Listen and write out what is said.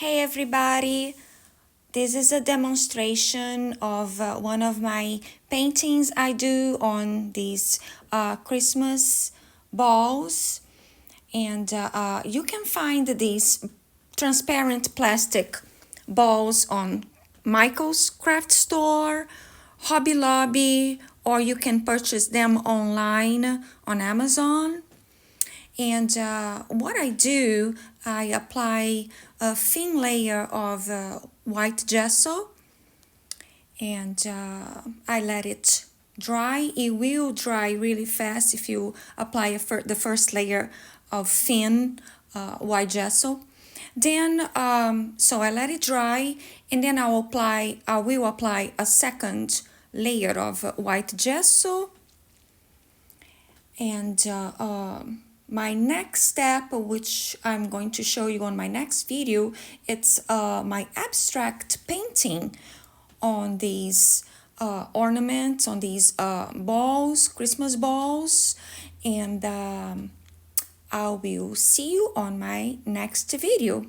Hey everybody, this is a demonstration of one of my paintings I do on these Christmas balls, and you can find these transparent plastic balls on Michael's craft store, Hobby Lobby, or you can purchase them online on Amazon. And what I do, I apply a thin layer of white gesso, and I let it dry. It will dry really fast if you apply the first layer of thin white gesso. Then, so I let it dry, and then I will apply a second layer of white gesso, and my next step, which I'm going to show you on my next video, it's my abstract painting on these ornaments, on these balls, Christmas balls, and I will see you on my next video.